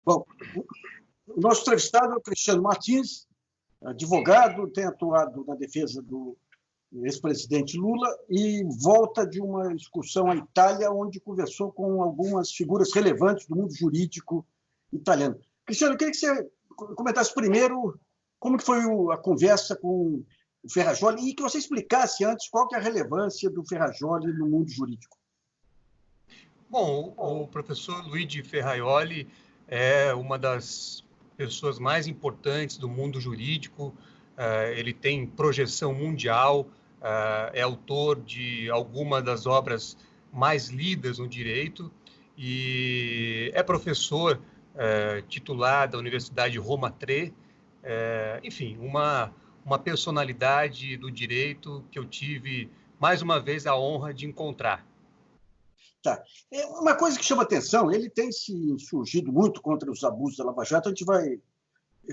Bom, o nosso entrevistado é o Cristiano Martins, advogado, tem atuado na defesa do ex-presidente Lula e volta de uma excursão à Itália, onde conversou com algumas figuras relevantes do mundo jurídico italiano. Cristiano, eu queria que você comentasse primeiro como que foi a conversa com o Ferrajoli e que você explicasse antes qual que é a relevância do Ferrajoli no mundo jurídico. Bom, o professor Luigi Ferrajoli é uma das pessoas mais importantes do mundo jurídico. Ele tem projeção mundial, é autor de algumas das obras mais lidas no direito e é professor titular da Universidade Roma III. Enfim, uma personalidade do direito que eu tive, mais uma vez, a honra de encontrar. Tá. Uma coisa que chama atenção, ele tem se insurgido muito contra os abusos da Lava Jato, a gente vai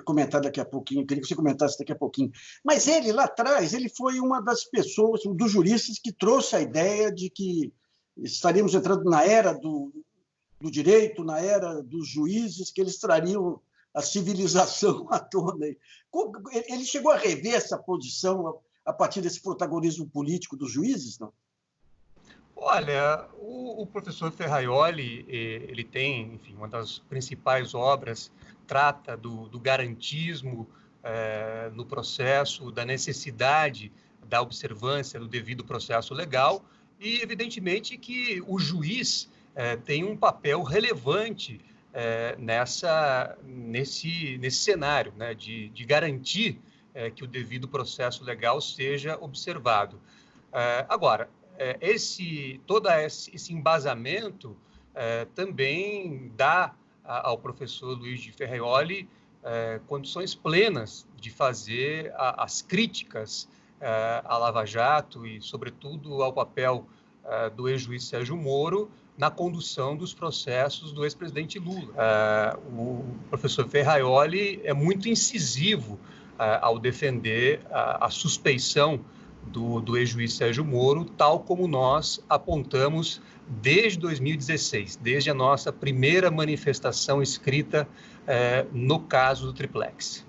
comentar daqui a pouquinho, queria que você comentasse daqui a pouquinho. Mas ele, lá atrás, ele foi uma das pessoas, um dos juristas que trouxe a ideia de que estaríamos entrando na era do direito, na era dos juízes, que eles trariam a civilização à tona. Ele chegou a rever essa posição a partir desse protagonismo político dos juízes, não? Olha, o professor Ferrajoli, ele tem, enfim, uma das principais obras, trata do garantismo no processo, da necessidade da observância do devido processo legal e, evidentemente, que o juiz tem um papel relevante nesse cenário, né, de garantir que o devido processo legal seja observado. Agora, todo esse embasamento também dá ao professor Luigi Ferrajoli condições plenas de fazer as críticas à Lava Jato e, sobretudo, ao papel do ex-juiz Sérgio Moro na condução dos processos do ex-presidente Lula. O professor Ferrajoli é muito incisivo ao defender a suspeição do ex-juiz Sérgio Moro, tal como nós apontamos desde 2016, desde a nossa primeira manifestação escrita no caso do Triplex.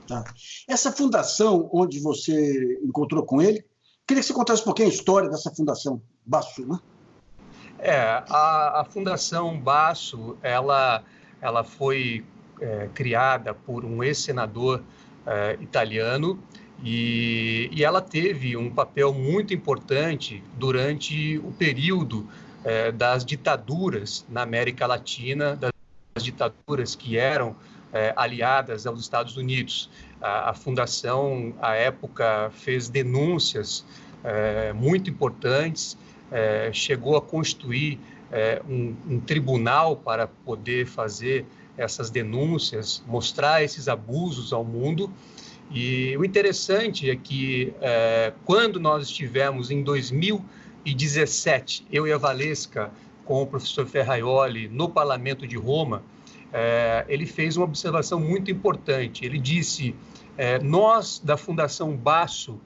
Tá. Essa fundação onde você encontrou com ele, queria que você contasse um pouquinho a história dessa fundação, Basso, né? A Fundação Basso, ela foi criada por um ex-senador italiano, e ela teve um papel muito importante durante o período das ditaduras na América Latina, das ditaduras que eram aliadas aos Estados Unidos. A Fundação, à época, fez denúncias muito importantes, chegou a constituir um tribunal para poder fazer essas denúncias, mostrar esses abusos ao mundo. E o interessante é que, quando nós estivemos em 2017, eu e a Valesca, com o professor Ferrajoli, no Parlamento de Roma, ele fez uma observação muito importante. Ele disse, nós, da Fundação Basso,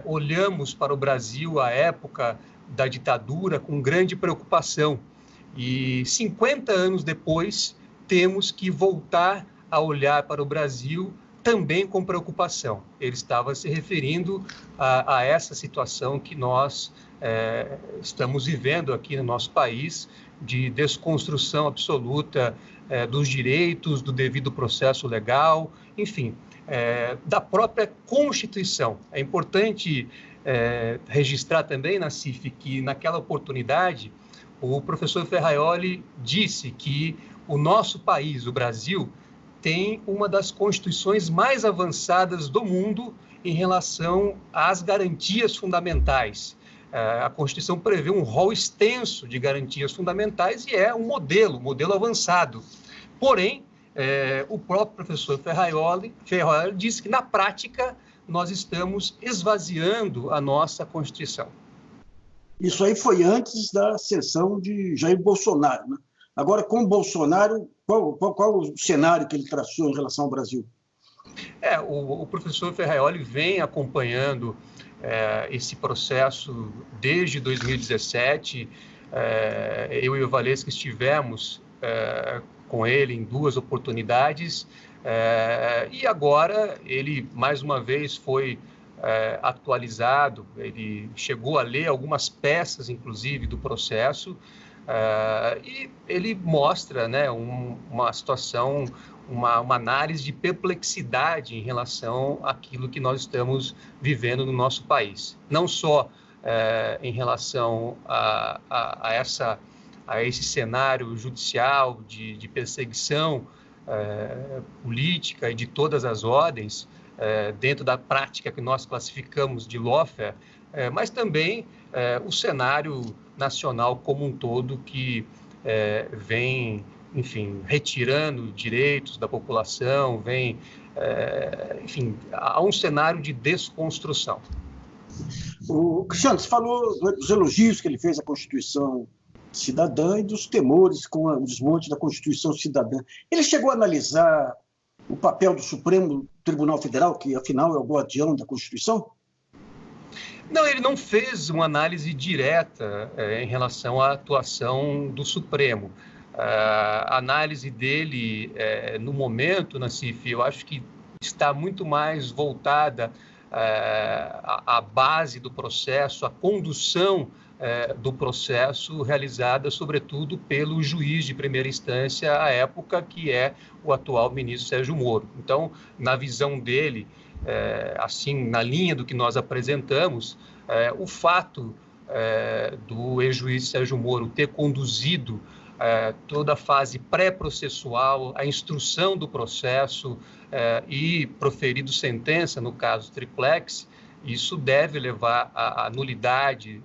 olhamos para o Brasil à época da ditadura com grande preocupação. E 50 anos depois, temos que voltar a olhar para o Brasil também com preocupação. Ele estava se referindo a essa situação que nós estamos vivendo aqui no nosso país, de desconstrução absoluta dos direitos, do devido processo legal, enfim, da própria Constituição. É importante registrar também, Nassif, que naquela oportunidade o professor Ferrajoli disse que o nosso país, o Brasil, tem uma das constituições mais avançadas do mundo em relação às garantias fundamentais. A Constituição prevê um rol extenso de garantias fundamentais e é um modelo avançado. Porém, o próprio professor Ferrajoli disse que, na prática, nós estamos esvaziando a nossa Constituição. Isso aí foi antes da ascensão de Jair Bolsonaro, né? Agora, com o Bolsonaro, qual o cenário que ele traçou em relação ao Brasil? O professor Ferrajoli vem acompanhando esse processo desde 2017. Eu e o Valesca estivemos com ele em 2 oportunidades, e agora ele, mais uma vez, foi atualizado, ele chegou a ler algumas peças, inclusive, do processo, e ele mostra, né, uma situação, uma análise de perplexidade em relação àquilo que nós estamos vivendo no nosso país. Não só em relação a esse cenário judicial de perseguição política e de todas as ordens, dentro da prática que nós classificamos de lawfare, mas também o cenário nacional como um todo que vem, enfim, retirando direitos da população, vem, enfim, há um cenário de desconstrução. O Cristiano, você falou dos elogios que ele fez à Constituição Cidadã e dos temores com o desmonte da Constituição Cidadã. Ele chegou a analisar o papel do Supremo Tribunal Federal, que afinal é o guardião da Constituição? Não, ele não fez uma análise direta em relação à atuação do Supremo. A análise dele, no momento, Nassif, eu acho que está muito mais voltada à base do processo, à condução do processo realizada, sobretudo, pelo juiz de primeira instância à época, que é o atual ministro Sérgio Moro. Então, na visão dele, assim, na linha do que nós apresentamos, o fato do ex-juiz Sérgio Moro ter conduzido toda a fase pré-processual, a instrução do processo e proferido sentença, no caso Triplex, isso deve levar à nulidade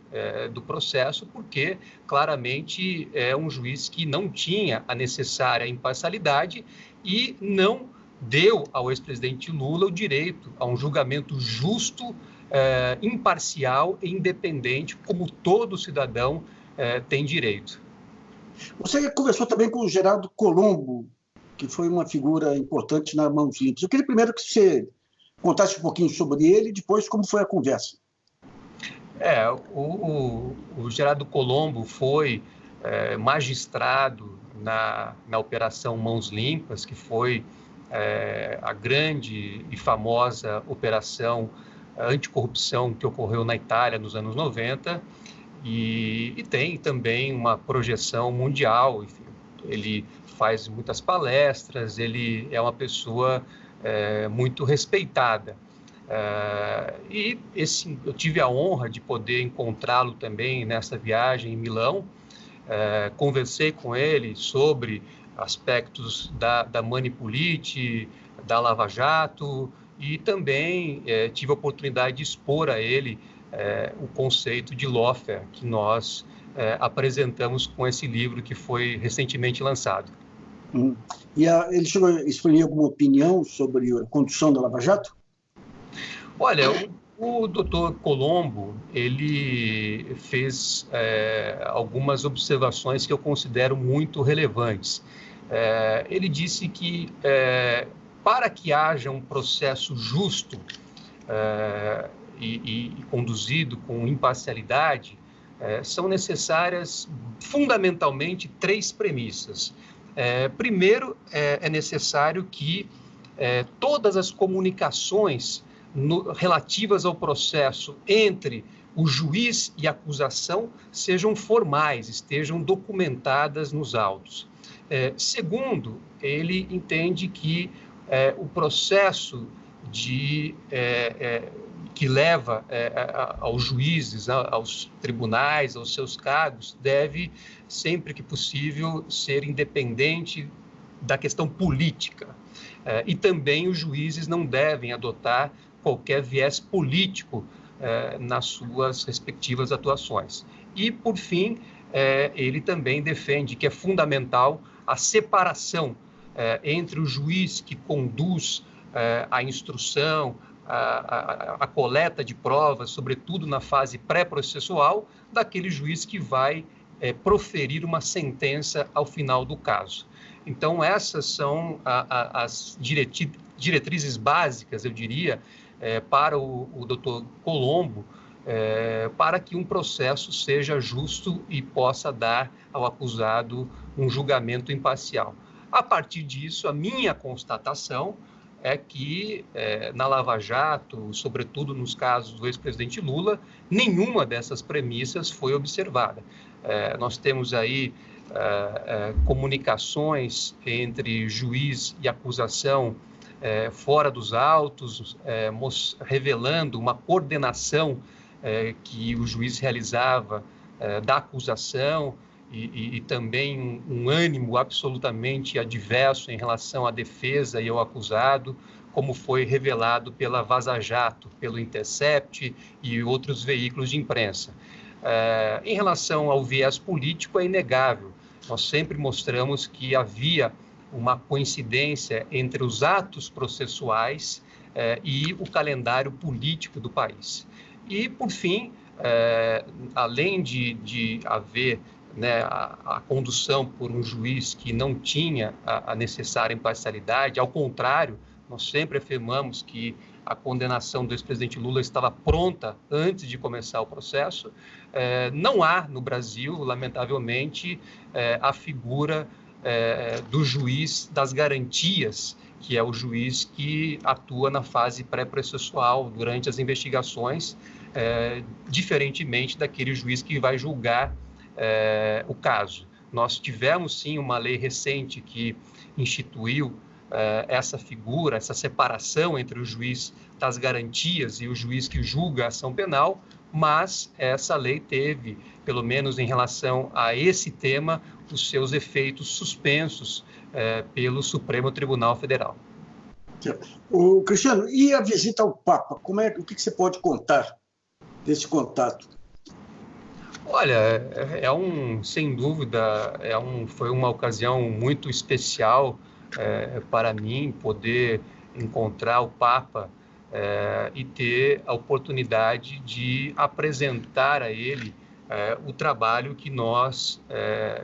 do processo, porque claramente é um juiz que não tinha a necessária imparcialidade e não deu ao ex-presidente Lula o direito a um julgamento justo, imparcial e independente, como todo cidadão tem direito. Você conversou também com o Geraldo Colombo, que foi uma figura importante na Mãos Limpas. Eu queria primeiro que você contasse um pouquinho sobre ele e depois como foi a conversa. O Geraldo Colombo foi magistrado na Operação Mãos Limpas, que foi a grande e famosa operação anticorrupção que ocorreu na Itália nos anos 90, e tem também uma projeção mundial. Enfim, ele faz muitas palestras, ele é uma pessoa muito respeitada. Eu tive a honra de poder encontrá-lo também nessa viagem em Milão. Conversei com ele sobre aspectos da Manipulite, da Lava Jato, e também tive a oportunidade de expor a ele o conceito de lawfare que nós apresentamos com esse livro que foi recentemente lançado. E ele chegou a exprimir alguma opinião sobre a condução da Lava Jato? Olha, o doutor Colombo, ele fez algumas observações que eu considero muito relevantes. Ele disse que para que haja um processo justo e conduzido com imparcialidade, são necessárias fundamentalmente 3 premissas. Primeiro, é necessário que todas as comunicações relativas ao processo entre o juiz e a acusação sejam formais, estejam documentadas nos autos. Segundo, ele entende que o processo que leva aos juízes, aos tribunais, aos seus cargos, deve, sempre que possível, ser independente da questão política. E também os juízes não devem adotar qualquer viés político nas suas respectivas atuações. E, por fim, ele também defende que é fundamental a separação entre o juiz que conduz a instrução, a coleta de provas, sobretudo na fase pré-processual, daquele juiz que vai proferir uma sentença ao final do caso. Então, essas são as diretrizes básicas, eu diria, para o doutor Colombo, para que um processo seja justo e possa dar ao acusado um julgamento imparcial. A partir disso, a minha constatação é que na Lava Jato, sobretudo nos casos do ex-presidente Lula, nenhuma dessas premissas foi observada. Nós temos aí comunicações entre juiz e acusação fora dos autos, revelando uma coordenação que o juiz realizava da acusação e também um ânimo absolutamente adverso em relação à defesa e ao acusado, como foi revelado pela Vaza Jato, pelo Intercept e outros veículos de imprensa. Em relação ao viés político, é inegável. Nós sempre mostramos que havia uma coincidência entre os atos processuais e o calendário político do país. E, por fim, além de haver a condução por um juiz que não tinha a necessária imparcialidade, ao contrário, nós sempre afirmamos que a condenação do ex-presidente Lula estava pronta antes de começar o processo. Não há no Brasil, lamentavelmente, a figura do juiz das garantias, que é o juiz que atua na fase pré-processual durante as investigações, diferentemente daquele juiz que vai julgar o caso. Nós tivemos, sim, uma lei recente que instituiu essa figura, essa separação entre o juiz das garantias e o juiz que julga a ação penal, mas essa lei teve, pelo menos em relação a esse tema, os seus efeitos suspensos pelo Supremo Tribunal Federal. Cristiano, e a visita ao Papa? O que você pode contar desse contato? Olha, sem dúvida, foi uma ocasião muito especial para mim poder encontrar o Papa e ter a oportunidade de apresentar a ele o trabalho que nós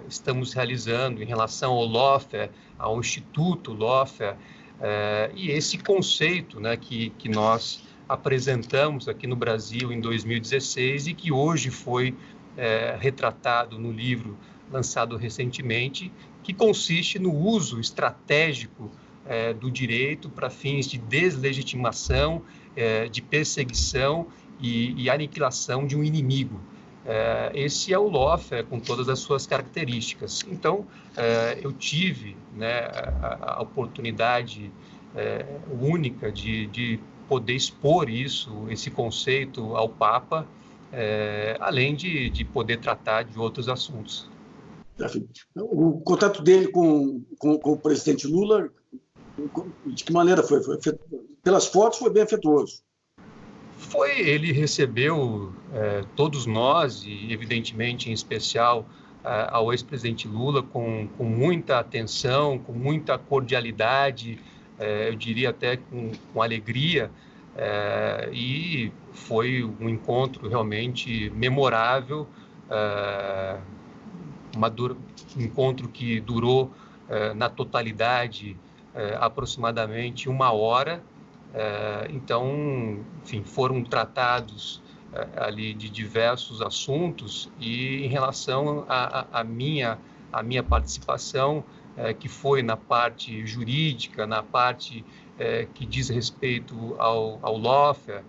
estamos realizando em relação ao Lawfare, ao Instituto Lawfare, e esse conceito que nós apresentamos aqui no Brasil em 2016 e que hoje foi retratado no livro lançado recentemente, que consiste no uso estratégico do direito para fins de deslegitimação, de perseguição e aniquilação de um inimigo. Esse é o Lawfare com todas as suas características. Então, eu tive a oportunidade única de poder expor esse conceito ao Papa, além de poder tratar de outros assuntos. O contato dele com o presidente Lula, de que maneira foi? Pelas fotos foi bem afetuoso. Ele recebeu todos nós, e evidentemente em especial ao ex-presidente Lula, com muita atenção, com muita cordialidade, eu diria até com alegria, e foi um encontro realmente memorável, um encontro que durou na totalidade aproximadamente 1 hora. Então, enfim, foram tratados ali de diversos assuntos, e em relação à minha participação, que foi na parte jurídica, na parte que diz respeito ao Lawfare,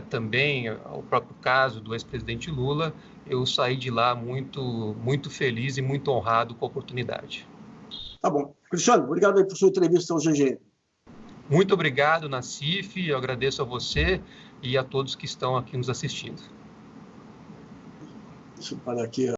também ao próprio caso do ex-presidente Lula, eu saí de lá muito feliz e muito honrado com a oportunidade. Tá bom. Cristiano, obrigado aí por sua entrevista ao GG. Muito obrigado, Nassif, eu agradeço a você e a todos que estão aqui nos assistindo. Deixa eu parar aqui.